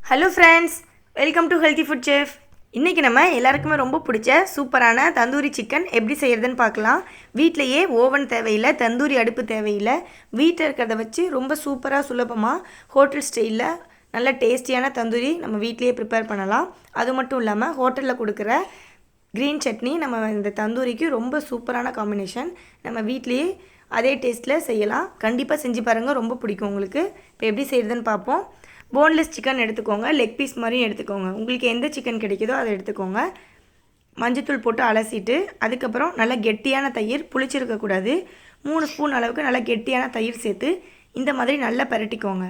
Hello friends, welcome to healthy food chef. இன்றைக்கி நம்ம எல்லாருக்குமே ரொம்ப பிடிச்ச சூப்பரான தந்தூரி சிக்கன் எப்படி செய்கிறதுன்னு பார்க்கலாம். வீட்டிலையே ஓவன் தேவையில்லை, தந்தூரி அடுப்பு தேவையில்லை, வீட்டில் இருக்கிறத வச்சு ரொம்ப சூப்பராக சுலபமாக ஹோட்டல் ஸ்டைலில் நல்ல டேஸ்டியான தந்தூரி நம்ம வீட்லேயே ப்ரிப்பேர் பண்ணலாம். அது மட்டும் இல்லாமல் ஹோட்டலில் கொடுக்குற க்ரீன் சட்னி நம்ம இந்த தந்தூரிக்கு ரொம்ப சூப்பரான காம்பினேஷன். நம்ம வீட்லேயே அதே டேஸ்ட்டில் செய்யலாம். கண்டிப்பாக செஞ்சு பாருங்கள், ரொம்ப பிடிக்கும் உங்களுக்கு. இப்போ எப்படி செய்கிறதுன்னு பார்ப்போம். போன்லெஸ் சிக்கன் எடுத்துக்கோங்க, லெக் பீஸ் மாதிரியும் எடுத்துக்கோங்க. உங்களுக்கு எந்த சிக்கன் கிடைக்குதோ அதை எடுத்துக்கோங்க. மஞ்சத்தூள் போட்டு அலசிட்டு அதுக்கப்புறம் நல்லா கெட்டியான தயிர், புளிச்சிருக்கக்கூடாது, 3 ஸ்பூன் அளவுக்கு நல்லா கெட்டியான தயிர் சேர்த்து இந்த மாதிரி நல்லா பரட்டிக்கோங்க.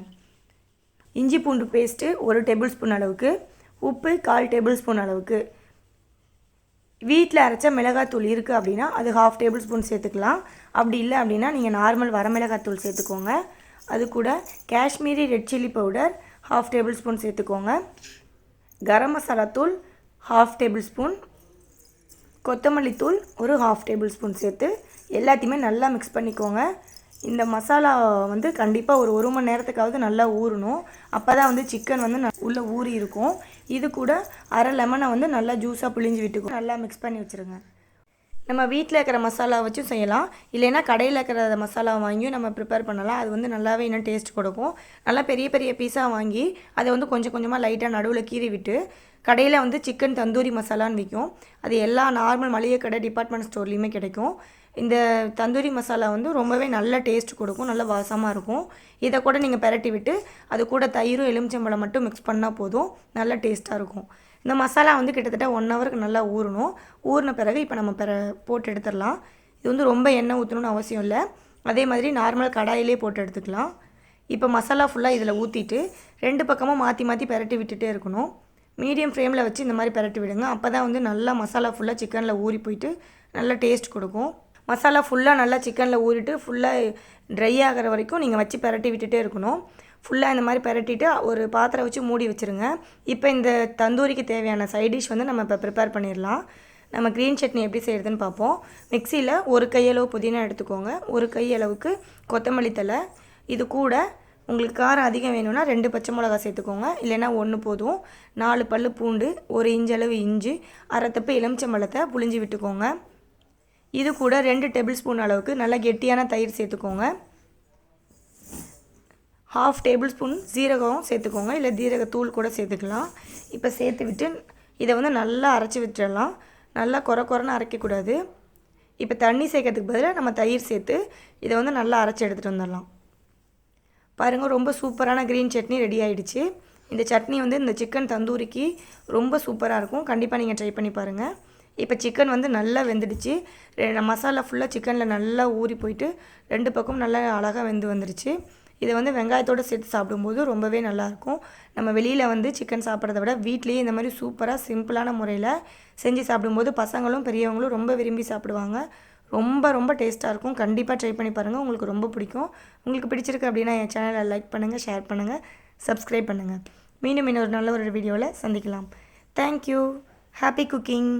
இஞ்சி பூண்டு பேஸ்ட்டு 1 டேபிள் ஸ்பூன் அளவுக்கு, உப்பு 1/4 டேபிள் ஸ்பூன் அளவுக்கு, வீட்டில் அரைச்ச மிளகாத்தூள் இருக்குது அப்படின்னா அது 1/2 டேபிள் ஸ்பூன் சேர்த்துக்கலாம். அப்படி இல்லை அப்படின்னா நீங்கள் நார்மல் வரமிளகாத்தூள் சேர்த்துக்கோங்க. அது கூட Kashmiri red chilli powder 1/2 table spoon சேர்த்துக்கோங்க. கரம் மசாலா தூள் 1/2 டேபிள் ஸ்பூன், கொத்தமல்லி தூள் ஒரு 1/2 டேபிள் ஸ்பூன் சேர்த்து எல்லாத்தையுமே நல்லா மிக்ஸ் பண்ணிக்கோங்க. இந்த மசாலா கண்டிப்பாக ஒரு மணி நேரத்துக்காவது நல்லா ஊறணும். அப்போ தான் சிக்கன் உள்ளே ஊறி இருக்கும். இது கூட அரை லெமனை நல்லா ஜூஸாக புழிஞ்சு விட்டுக்கும். நல்லா மிக்ஸ் பண்ணி வச்சுருங்க. நம்ம வீட்டில் இருக்கிற மசாலா வச்சும் செய்யலாம், இல்லைன்னா கடையில் இருக்கிற மசாலா வாங்கியும் நம்ம ப்ரிப்பேர் பண்ணலாம். அது நல்லாவே இன்னும் டேஸ்ட் கொடுக்கும். நல்லா பெரிய பெரிய பீஸாக வாங்கி அதை கொஞ்சம் கொஞ்சமாக லைட்டாக நடுவில் கீறி விட்டு, கடையில் சிக்கன் தந்தூரி மசாலான்னு விற்கும். அது எல்லா நார்மல் மளிகை கடை, டிபார்ட்மெண்ட் ஸ்டோர்லேயுமே கிடைக்கும். இந்த தந்தூரி மசாலா ரொம்பவே நல்ல டேஸ்ட் கொடுக்கும், நல்ல வாசமாக இருக்கும். இதை கூட நீங்கள் பெரட்டி விட்டு அது கூட தயிரும் எலுமிச்சம்பழம் மட்டும் மிக்ஸ் பண்ணால் போதும், நல்ல டேஸ்ட்டாக இருக்கும். இந்த மசாலா கிட்டத்தட்ட 1 ஹவருக்கு நல்லா ஊறணும். ஊறின பிறகு இப்போ நம்ம போட்டு எடுத்துடலாம். இது ரொம்ப எண்ணெய் ஊற்றணும்னு அவசியம் இல்லை. அதே மாதிரி நார்மல் கடாயிலே போட்டு எடுத்துக்கலாம். இப்போ மசாலா ஃபுல்லாக இதில் ஊற்றிட்டு 2 பக்கமும் மாற்றி மாற்றி பெரட்டி விட்டுட்டே இருக்கணும். மீடியம் ஃப்ளேமில் வச்சு இந்த மாதிரி பெரட்டி விடுங்க. அப்போ தான் நல்லா மசாலா ஃபுல்லாக சிக்கனில் ஊறி போயிட்டு நல்ல டேஸ்ட் கொடுக்கும். மசாலா ஃபுல்லாக நல்லா சிக்கனில் ஊறிட்டு ஃபுல்லாக ட்ரை ஆகிற வரைக்கும் நீங்கள் வச்சு பெரட்டி விட்டுட்டே இருக்கணும். ஃபுல்லாக இந்த மாதிரி பெரட்டிட்டு ஒரு பாத்திரம் வச்சு மூடி வச்சுருங்க. இப்போ இந்த தந்தூரிக்கு தேவையான சைட் டிஷ் நம்ம இப்போ ப்ரிப்பேர் பண்ணிடலாம். நம்ம க்ரீன் சட்னி எப்படி செய்கிறதுன்னு பார்ப்போம். மிக்சியில் 1 கையளவு புதினா எடுத்துக்கோங்க, 1 கையளவுக்கு கொத்தமல்லி தழை, இது கூட உங்களுக்கு காரம் அதிகம் வேணும்னா 2 பச்சை மிளகா சேர்த்துக்கோங்க, இல்லைன்னா 1 போதும். 4 பல் பூண்டு, 1 இன்ச்சளவு இஞ்சி, அரை தப்பு எலுமிச்சம்பழத்தை புழிஞ்சு விட்டுக்கோங்க. இது கூட 2 டேபிள் ஸ்பூன் அளவுக்கு நல்லா கெட்டியான தயிர் சேர்த்துக்கோங்க. 1/2 டேபிள் ஸ்பூன் ஜீரகம் சேர்த்துக்கோங்க, இல்லை ஜீரகத்தூள் கூட சேர்த்துக்கலாம். இப்போ சேர்த்து விட்டு இதை நல்லா அரைச்சி விட்டுடலாம். நல்லா குறைன்னு அரைக்கக்கூடாது. இப்போ தண்ணி சேர்க்கறதுக்கு பதிலாக நம்ம தயிர் சேர்த்து இதை நல்லா அரைச்சி எடுத்துகிட்டு வந்துடலாம். பாருங்கள், ரொம்ப சூப்பரான க்ரீன் சட்னி ரெடி ஆகிடுச்சு. இந்த சட்னி இந்த சிக்கன் தந்தூரிக்கு ரொம்ப சூப்பராக இருக்கும். கண்டிப்பாக நீங்கள் ட்ரை பண்ணி பாருங்கள். இப்போ சிக்கன் நல்லா வெந்துடுச்சு. மசாலா ஃபுல்லாக சிக்கனில் நல்லா ஊறி போயிட்டு 2 பக்கம் நல்லா அழகாக வெந்து வந்துடுச்சு. இதை வெங்காயத்தோடு சேர்த்து சாப்பிடும்போது ரொம்பவே நல்லாயிருக்கும். நம்ம வெளியில் சிக்கன் சாப்பிட்றத விட வீட்லேயே இந்த மாதிரி சூப்பராக சிம்பிளான முறையில் செஞ்சு சாப்பிடும்போது பசங்களும் பெரியவங்களும் ரொம்ப விரும்பி சாப்பிடுவாங்க. ரொம்ப ரொம்ப டேஸ்ட்டாக இருக்கும். கண்டிப்பாக ட்ரை பண்ணி பாருங்கள், உங்களுக்கு ரொம்ப பிடிக்கும். உங்களுக்கு பிடிச்சிருக்கு அப்படின்னா என் சேனலை லைக் பண்ணுங்கள், ஷேர் பண்ணுங்கள், சப்ஸ்கிரைப் பண்ணுங்கள். மீண்டும் இன்னொரு நல்ல ஒரு வீடியோவில் சந்திக்கலாம். தேங்க்யூ. Happy cooking.